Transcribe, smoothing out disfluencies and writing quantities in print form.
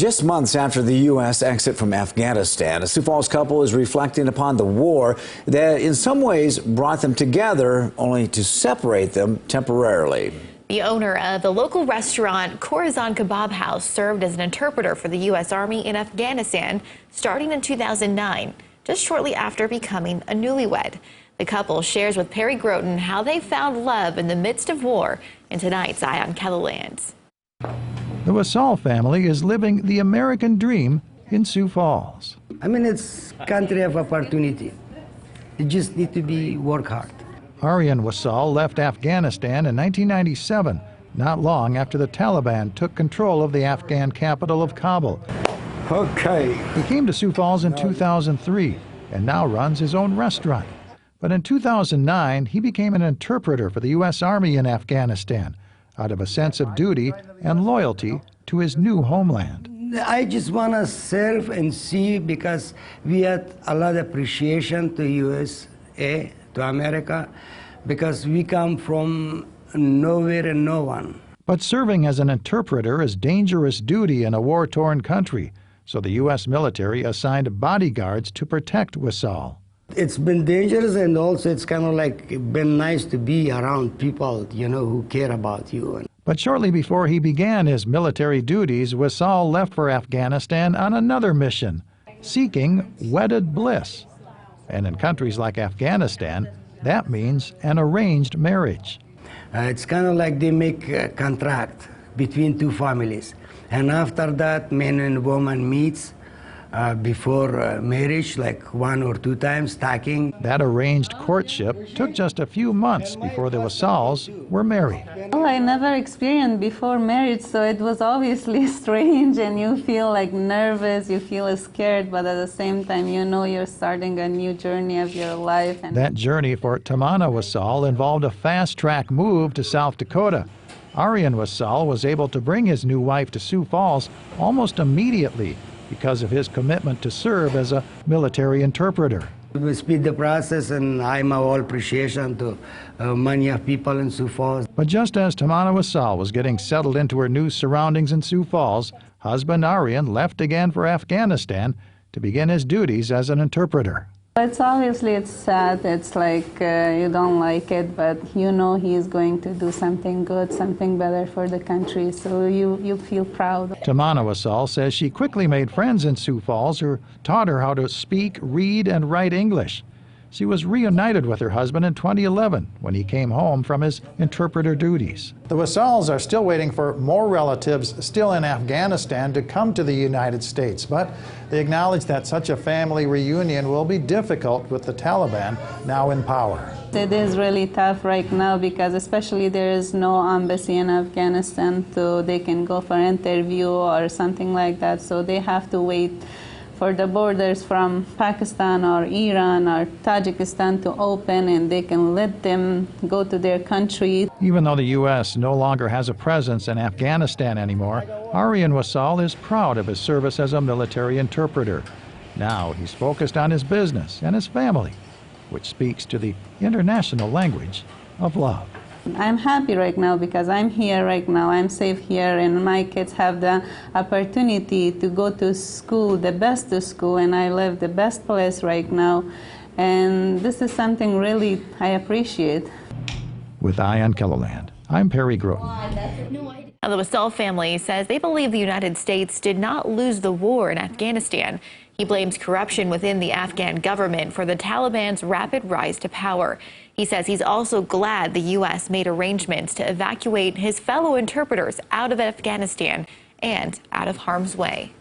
Just months after the U.S. exit from Afghanistan, a Sioux Falls couple is reflecting upon the war that in some ways brought them together, only to separate them temporarily. The owner of the local restaurant Khorasan Kebab House served as an interpreter for the U.S. Army in Afghanistan starting in 2009, just shortly after becoming a newlywed. The couple shares with Perry Groten how they found love in the midst of war in tonight's Eye on KELOLAND. The WISAAL family is living the American dream in Sioux Falls. I mean, it's country of opportunity. You just need to work hard. ARIAN WISAAL left Afghanistan in 1997, not long after the Taliban took control of the Afghan capital of Kabul. Okay. He came to Sioux Falls in 2003 and now runs his own restaurant. But in 2009, he became an interpreter for the U.S. Army in Afghanistan, out of a sense of duty and loyalty to his new homeland. I just want to serve and see, because we had a lot of appreciation to USA, to America, because we come from nowhere and no one. But serving as an interpreter is dangerous duty in a war-torn country, so the U.S. military assigned bodyguards to protect WISAAL. It's been dangerous, and also it's kind of like been nice to be around people, you know, who care about you. But shortly before he began his military duties, WISAAL left for Afghanistan on another mission, seeking wedded bliss. And in countries like Afghanistan, that means an arranged marriage. It's kind of like they make a contract between two families. And after that, man and woman meets before marriage, like 1 or 2 times, talking. That arranged courtship took just a few months before the WISAALs were married. Well, I never experienced before marriage, so it was obviously strange, and you feel like nervous, you feel scared, but at the same time, you know you're starting a new journey of your life. And that journey for TAMANA WISAAL involved a fast-track move to South Dakota. ARIAN WISAAL was able to bring his new wife to Sioux Falls almost immediately because of his commitment to serve as a military interpreter. We speed the process, and I'm all appreciation to many of people in Sioux Falls. But just as TAMANA WISAAL was getting settled into her new surroundings in Sioux Falls, husband ARIAN left again for Afghanistan to begin his duties as an interpreter. It's obviously, it's sad, it's like you don't like it, but you know he's going to do something good, something better for the country, so you feel proud. TAMANA WISAAL says she quickly made friends in Sioux Falls who taught her how to speak, read, and write English. She was reunited with her husband in 2011 when he came home from his interpreter duties. The WISAALs are still waiting for more relatives still in Afghanistan to come to the United States, but they acknowledge that such a family reunion will be difficult with the Taliban now in power. It is really tough right now, because especially there is no embassy in Afghanistan, so they can go for an interview or something like that, so they have to wait for the borders from Pakistan or Iran or Tajikistan to open, and they can let them go to their country. Even though the U.S. no longer has a presence in Afghanistan anymore, ARIAN WISAAL is proud of his service as a military interpreter. Now he's focused on his business and his family, which speaks to the international language of love. I'm happy right now because I'm here right now, I'm safe here, and my kids have the opportunity to go to school, the best school, and I live the best place right now, and this is something really I appreciate. With Eye on KELOLAND, I'm Perry Groten. The WISAAL family says they believe the United States did not lose the war in Afghanistan. He blames corruption within the Afghan government for the Taliban's rapid rise to power. He says he's also glad the U.S. made arrangements to evacuate his fellow interpreters out of Afghanistan and out of harm's way.